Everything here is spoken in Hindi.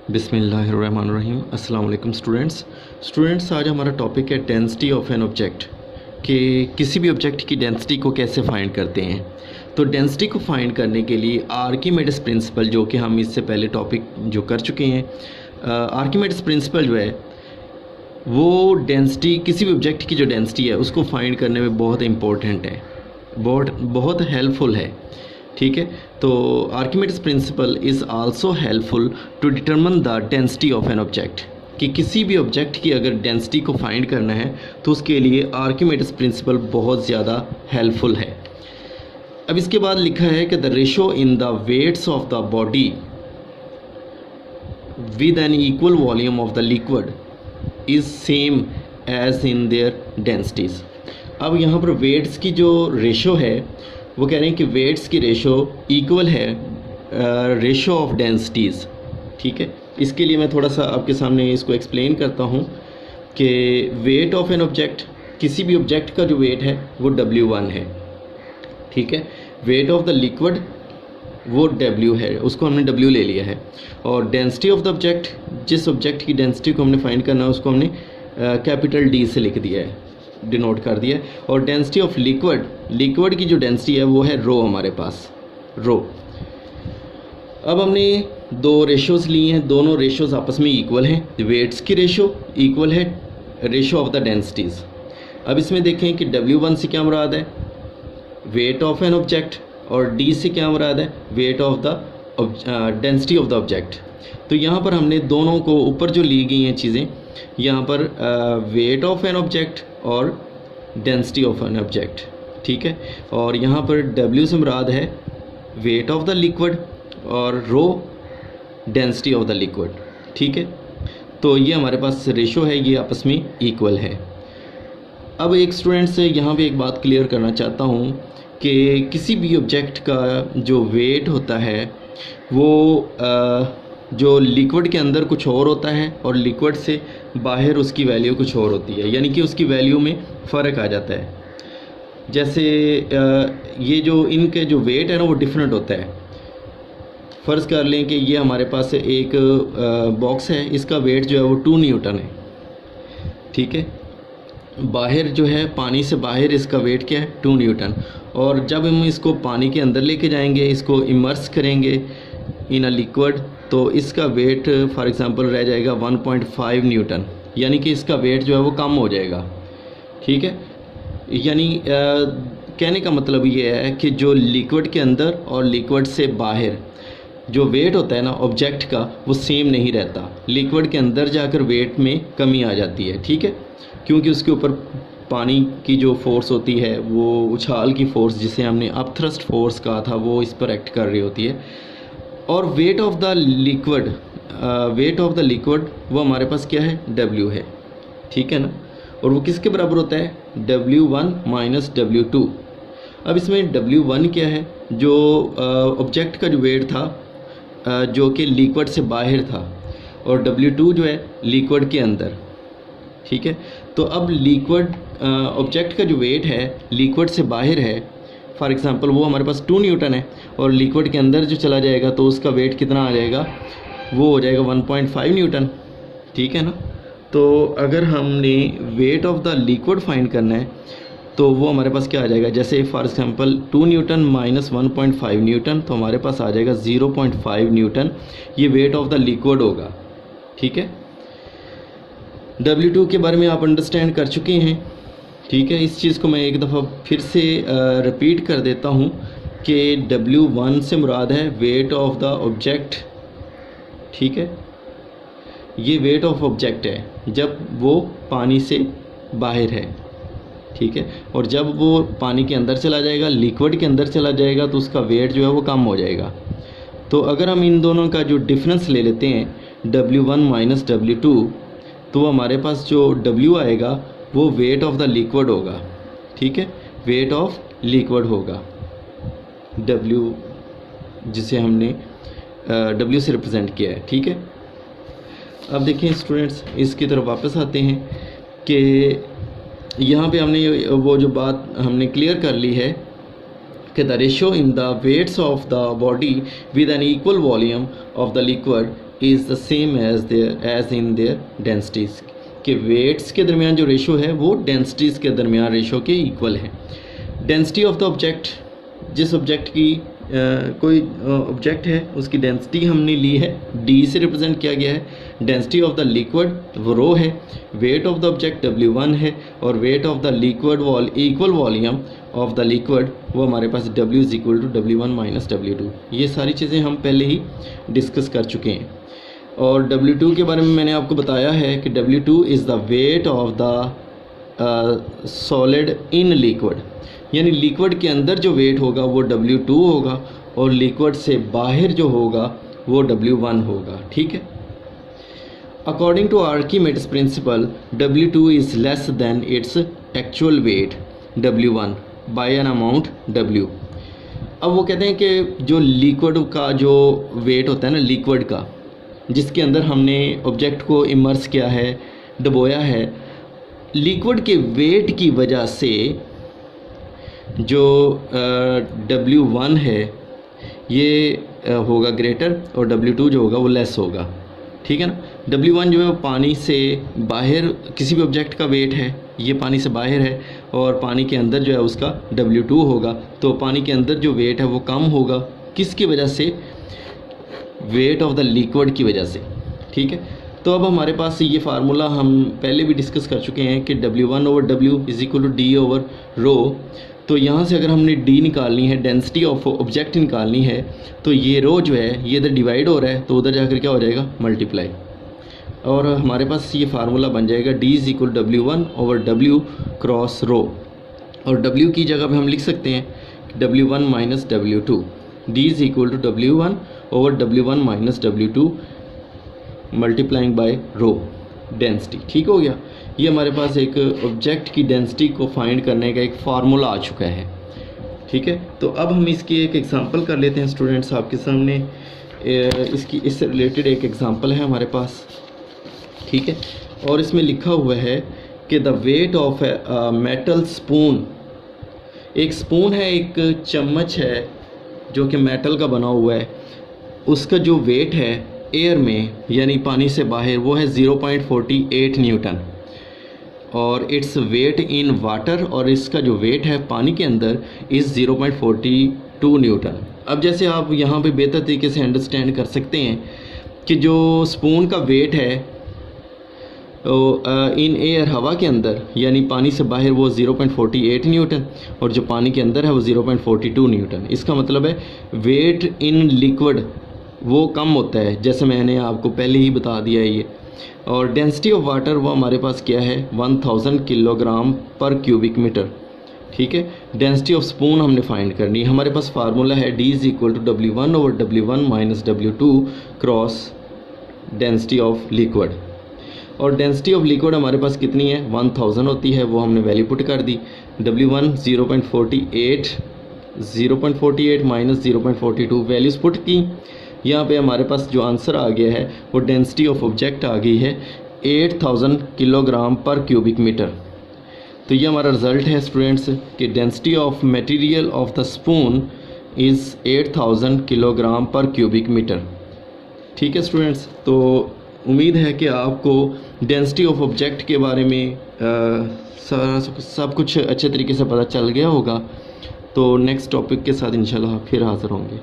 बिस्मिल्लाहिर्रहमानिर्रहीम। अस्सलाम वालेकुम स्टूडेंट्स, आज हमारा टॉपिक है डेंसिटी ऑफ एन ऑब्जेक्ट कि किसी भी ऑब्जेक्ट की डेंसिटी को कैसे फाइंड करते हैं। तो डेंसिटी को फाइंड करने के लिए आर्किमेडिस प्रिंसिपल, जो कि हम इससे पहले टॉपिक जो कर चुके हैं, आर्किमेडिस प्रिंसिपल जो है वो डेंसिटी, किसी भी ऑब्जेक्ट की जो डेंसिटी है उसको फाइंड करने में बहुत इंपॉर्टेंट है, बहुत हेल्पफुल है। ठीक है, तो Archimedes principle is also helpful to determine the density of an object, कि किसी भी ऑब्जेक्ट की अगर डेंसिटी को फाइंड करना है तो उसके लिए आर्किमेडिस प्रिंसिपल बहुत ज़्यादा हेल्पफुल है। अब इसके बाद लिखा है कि the ratio in the weights of the body with an equal volume of the liquid is same as in their densities. अब यहाँ पर वेट्स की जो रेशो है वो कह रहे हैं कि वेट्स की रेशो इक्वल है रेशो ऑफ डेंसिटीज़। ठीक है, इसके लिए मैं थोड़ा सा आपके सामने इसको एक्सप्लेन करता हूँ कि वेट ऑफ एन ऑब्जेक्ट, किसी भी ऑब्जेक्ट का जो वेट है वो W1 है। ठीक है, वेट ऑफ द लिक्विड वो W है, उसको हमने W ले लिया है। और डेंसिटी ऑफ द ऑब्जेक्ट, जिस ऑब्जेक्ट की डेंसिटी को हमने फाइंड करना है उसको हमने कैपिटल D से लिख दिया है, डिनोट कर दिया है। और डेंसिटी ऑफ लिक्विड की जो डेंसिटी है वो है रो, हमारे पास रो। अब हमने दो रेशोज़ लिए हैं, दोनों रेशोज़ आपस में इक्वल हैं। वेट्स की रेशो इक्वल है रेशो ऑफ द डेंसिटीज़। अब इसमें देखें कि W1 से क्या मुराद है, वेट ऑफ एन ऑब्जेक्ट, और D से क्या मुराद है, wait of the density of the object. तो यहाँ पर हमने दोनों को, ऊपर जो ली गई हैं चीज़ें, यहाँ पर वेट ऑफ एन ऑब्जेक्ट और डेंसिटी ऑफ एन ऑब्जेक्ट। ठीक है, और यहाँ पर W से मुराद है वेट ऑफ द लिक्विड और rho density of the liquid. ठीक है, तो ये हमारे पास रेशो है, ये आपस में इक्वल है। अब एक स्टूडेंट से यहाँ पे एक बात क्लियर करना चाहता हूँ कि किसी भी ऑब्जेक्ट का जो वेट होता है वो जो लिक्विड के अंदर कुछ और होता है और लिक्विड से बाहर उसकी वैल्यू कुछ और होती है, यानी कि उसकी वैल्यू में फ़र्क आ जाता है। जैसे ये जो इनके जो वेट है ना वो डिफरेंट होता है। फ़र्ज़ कर लें कि ये हमारे पास एक बॉक्स है, इसका वेट जो है वो 2 न्यूटन है। ठीक है, बाहर जो है पानी से बाहर इसका वेट क्या है, 2 न्यूटन। और जब हम इसको पानी के अंदर लेके जाएंगे, इसको इमर्स करेंगे इन अ लिक्विड, तो इसका वेट फॉर एग्ज़ाम्पल रह जाएगा 1.5 न्यूटन, यानी कि इसका वेट जो है वो कम हो जाएगा। ठीक है, यानी कहने का मतलब ये है कि जो लिक्विड के अंदर और लिक्विड से बाहर जो वेट होता है ना ऑब्जेक्ट का, वो सेम नहीं रहता। लिक्विड के अंदर जाकर वेट में कमी आ जाती है। ठीक है, क्योंकि उसके ऊपर पानी की जो फोर्स होती है, वो उछाल की फ़ोर्स, जिसे हमने अपथ्रस्ट फोर्स कहा था, वो इस पर एक्ट कर रही होती है। और वेट ऑफ द लिक्विड वो हमारे पास क्या है, W है। ठीक है ना, और वो किसके बराबर होता है, W1 माइनस W2। अब इसमें W1 क्या है, जो ऑब्जेक्ट का जो वेट था जो कि लिक्विड से बाहर था, और W2 जो है लिक्विड के अंदर। ठीक है, तो अब लिक्विड ऑब्जेक्ट का जो वेट है लिक्विड से बाहर है, फॉर एग्ज़ाम्पल वो हमारे पास 2 न्यूटन है, और लिक्विड के अंदर जो चला जाएगा तो उसका वेट कितना आ जाएगा, वो हो जाएगा 1.5 न्यूटन। ठीक है ना, तो अगर हमने wait of the liquid find करना है तो वो हमारे पास क्या आ जाएगा, जैसे for example 2 Newton minus 1.5 Newton, तो हमारे पास आ जाएगा 0.5 न्यूटन, ये वेट ऑफ द लिक्विड होगा। ठीक है, W2 के बारे में आप अंडरस्टैंड कर चुके हैं। ठीक है, इस चीज़ को मैं एक दफ़ा फिर से रिपीट कर देता हूँ कि W1 से मुराद है वेट ऑफ द ऑब्जेक्ट। ठीक है, ये वेट ऑफ ऑब्जेक्ट है जब वो पानी से बाहर है। ठीक है, और जब वो पानी के अंदर चला जाएगा, लिक्विड के अंदर चला जाएगा, तो उसका वेट जो है वो कम हो जाएगा। तो अगर हम इन दोनों का जो डिफरेंस ले लेते हैं, W1 माइनस W2, तो हमारे पास जो W आएगा वो वेट ऑफ द लिक्विड होगा। ठीक है, वेट ऑफ लिक्विड होगा W, जिसे हमने W से रिप्रेजेंट किया है। ठीक है, अब देखें स्टूडेंट्स, इसकी तरफ वापस आते हैं कि यहाँ पे हमने वो जो बात हमने क्लियर कर ली है the ratio in the weights of the body with an equal volume of the liquid is the same as in their densities, कि वेट्स के दरमियान जो रेशो है वो डेंसिटीज़ के दरमियान रेशो के इक्वल है। डेंसिटी ऑफ द ऑब्जेक्ट, जिस ऑब्जेक्ट की कोई ऑब्जेक्ट है उसकी डेंसिटी हमने ली है, डी से रिप्रेजेंट किया गया है। डेंसिटी ऑफ द लिक्विड वो रो है, wait of the object W1 है, और weight of the liquid equal volume of the liquid वो हमारे पास W is equal to W1 minus W2। ये सारी चीज़ें हम पहले ही डिस्कस कर चुके हैं। और W2 के बारे में मैंने आपको बताया है कि W2 is the wait of the solid in liquid, यानी लिक्विड के अंदर जो वेट होगा वो W2 होगा और लिक्विड से बाहर जो होगा वो W1 होगा। ठीक है। According to Archimedes principle W2 is less than its actual weight W1 by an amount W। अब वो कहते हैं कि जो लिक्विड का जो वेट होता है ना, लिक्विड का, जिसके अंदर हमने ऑब्जेक्ट को इमर्स किया है, डुबोया है, लिक्विड के वेट की वजह से जो W1 है ये होगा ग्रेटर और W2 जो होगा वो लेस होगा। ठीक है ना। W1 जो है वो पानी से बाहर किसी भी ऑब्जेक्ट का वेट है, ये पानी से बाहर है, और पानी के अंदर जो है उसका W2 होगा। तो पानी के अंदर जो वेट है वो कम होगा, किसकी वजह से? वेट ऑफ द लिक्विड की वजह से। ठीक है। तो अब हमारे पास ये फार्मूला हम पहले भी डिस्कस कर चुके हैं कि W1 over W is equal to D over rho. तो यहाँ से अगर हमने डी निकालनी है, डेंसिटी ऑफ ऑब्जेक्ट निकालनी है, तो ये रो जो है ये इधर डिवाइड हो रहा है, तो उधर जाकर क्या हो जाएगा? मल्टीप्लाई। और हमारे पास ये फार्मूला बन जाएगा D is equal W1 over W cross rho, और W की जगह पे हम लिख सकते हैं W1 minus W2। D is equal to W1 over W1 minus W2 multiplying by rho density. ठीक हो गया। ये हमारे पास एक ऑब्जेक्ट की डेंसिटी को फाइंड करने का एक फार्मूला आ चुका है। ठीक है। तो अब हम इसकी एक एग्जांपल कर लेते हैं स्टूडेंट्स आपके सामने। इससे रिलेटेड एक एग्जांपल है हमारे पास। ठीक है। और इसमें लिखा हुआ है कि the weight of a metal spoon, एक स्पून है, एक चम्मच है जो कि मेटल का बना हुआ है, उसका जो वेट है एयर में यानी पानी से बाहर वो है 0.48 न्यूटन, और इट्स वेट इन वाटर, और इसका जो वेट है पानी के अंदर इज़ 0.42 न्यूटन। अब जैसे आप यहाँ पे बेहतर तरीके से अंडरस्टैंड कर सकते हैं कि जो स्पून का वेट है इन एयर, हवा के अंदर यानी पानी से बाहर वो 0.48 न्यूटन, और जो पानी के अंदर है वो 0.42 न्यूटन। इसका मतलब है वेट इन लिक्विड वो कम होता है, जैसे मैंने आपको पहले ही बता दिया है ये। और डेंसिटी ऑफ वाटर वो हमारे पास क्या है? 1000 किलोग्राम पर क्यूबिक मीटर। ठीक है। डेंसिटी ऑफ स्पून हमने फाइंड करनी है। हमारे पास फार्मूला है D is equal to W1 over W1 minus W2 cross density of liquid. और डेंसिटी ऑफ लिक्विड हमारे पास कितनी है? 1000 होती है, वो हमने वैल्यू पुट कर दी। W1 0.48 माइनस 0.42 वैल्यूज़ पुट की। यहाँ पे हमारे पास जो आंसर आ गया है वो डेंसिटी ऑफ ऑब्जेक्ट आ गई है 8000 किलोग्राम पर क्यूबिक मीटर। तो ये हमारा रिज़ल्ट है स्टूडेंट्स कि density of material of the spoon is 8000 kilogram पर क्यूबिक मीटर। ठीक है स्टूडेंट्स। तो उम्मीद है कि आपको डेंसिटी ऑफ ऑब्जेक्ट के बारे में सब कुछ अच्छे तरीके से पता चल गया होगा। तो नेक्स्ट टॉपिक के साथ इंशाल्लाह फिर हाज़िर होंगे।